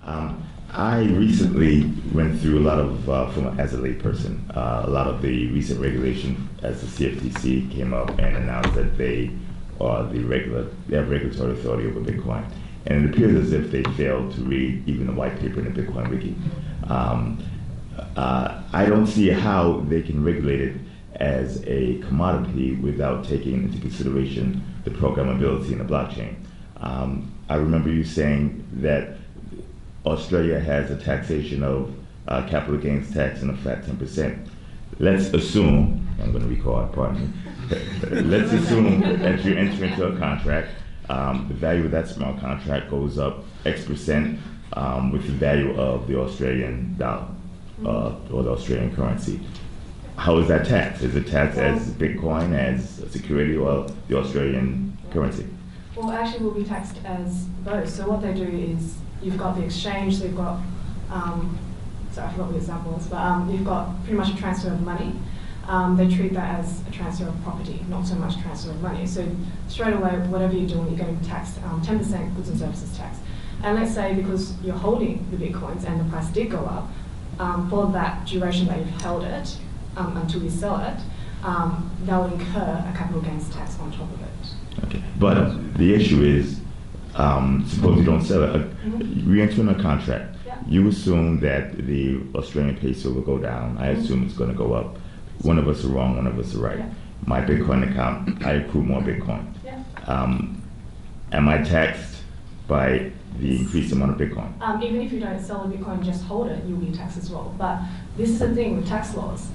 I recently went through a lot of, as a layperson, a lot of the recent regulation as the CFTC came up and announced that they have regulatory authority over Bitcoin. And it appears as if they failed to read even the white paper in the Bitcoin Wiki. I don't see how they can regulate it as a commodity without taking into consideration the programmability in the blockchain. I remember you saying that Australia has a taxation of capital gains tax in a flat 10%. Let's assume, I'm going to record, pardon me. Let's assume that you enter into a contract. The value of that smart contract goes up X% with the value of the Australian dollar or the Australian currency. How is that taxed? Is it taxed as Bitcoin, as a security, or the Australian currency? Well, actually, will be taxed as both. So what they do is you've got the exchange, so you've got, sorry, I forgot what the example was, but you've got pretty much a transfer of money. They treat that as a transfer of property, not so much transfer of money. So straight away, whatever you're doing, you're getting taxed 10% goods and services tax. And let's say because you're holding the Bitcoins and the price did go up, for that duration that you've held it, until you sell it, they'll incur a capital gains tax on top of it. Okay, but the issue is, suppose you don't sell it, we enter in a contract. Yeah. You assume that the Australian peso will go down. I assume it's going to go up. One of us are wrong, one of us are right. Yeah. My Bitcoin account, I accrue more Bitcoin. Yeah. Am I taxed by the increased amount of Bitcoin? Even if you don't sell a Bitcoin, just hold it, you'll be taxed as well. But this is the thing with tax laws.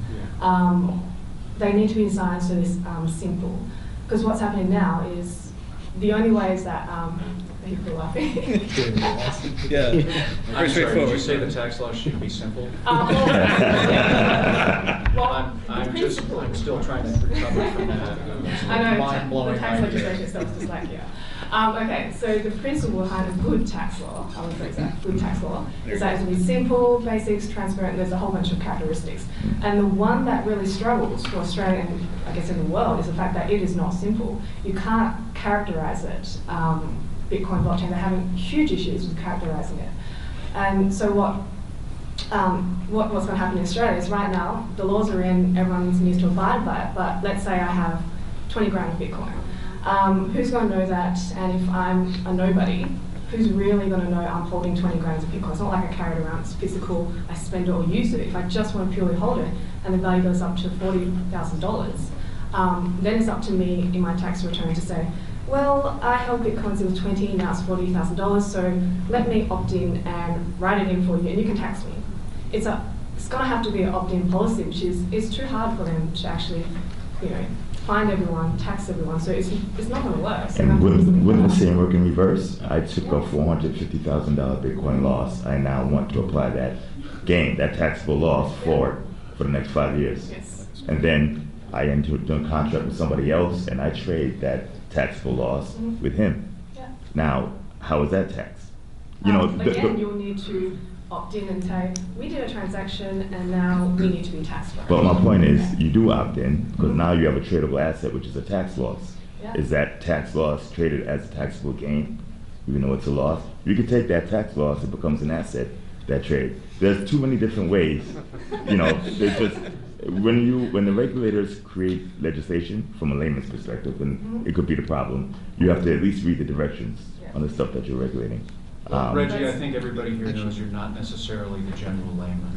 They need to be designed so it's simple. Because what's happening now is the only way is that people are laughing. Yeah, I'm sorry, did you say the tax law should be simple? Well, I'm still trying to recover from that. I know, Mind-blowing the tax idea. legislation itself is just like, yeah. Okay, so the principle behind a good tax law, I would phrase that, good tax law, is that it will be simple, basics, transparent, there's a whole bunch of characteristics. And the one that really struggles for Australia and I guess in the world is the fact that it is not simple. You can't characterize it, Bitcoin blockchain, they're having huge issues with characterizing it. And so what's going to happen in Australia is right now, the laws are in, everyone needs to abide by it, but let's say I have 20 grand of Bitcoin. Who's going to know that? And if I'm a nobody, who's really going to know I'm holding 20 grams of Bitcoin? It's not like I carry it around, it's physical, I spend it or use it. If I just want to purely hold it and the value goes up to $40,000, then it's up to me in my tax return to say, well, I held Bitcoins, it was 20, now it's $40,000, so let me opt in and write it in for you and you can tax me. It's going to have to be an opt-in policy, which is it's too hard for them to actually, find everyone, tax everyone, so it's not going to work. So and wouldn't the same work in reverse? I took a $450,000 Bitcoin loss. I now want to apply that gain, that taxable loss for the next 5 years. Yes. And then I enter into a contract with somebody else and I trade that taxable loss with him. Yeah. Now, how is that taxed? Again, you'll need to opt in and say, we did a transaction and now we need to be taxed for it. But my point is, you do opt in because now you have a tradable asset, which is a tax loss. Yeah. Is that tax loss traded as a taxable gain, even though it's a loss? You can take that tax loss, it becomes an asset, that trade. There's too many different ways. There's just, when the regulators create legislation from a layman's perspective, and it could be the problem, you have to at least read the directions on the stuff that you're regulating. Well, Reggie, I think everybody here knows you're not necessarily the general layman.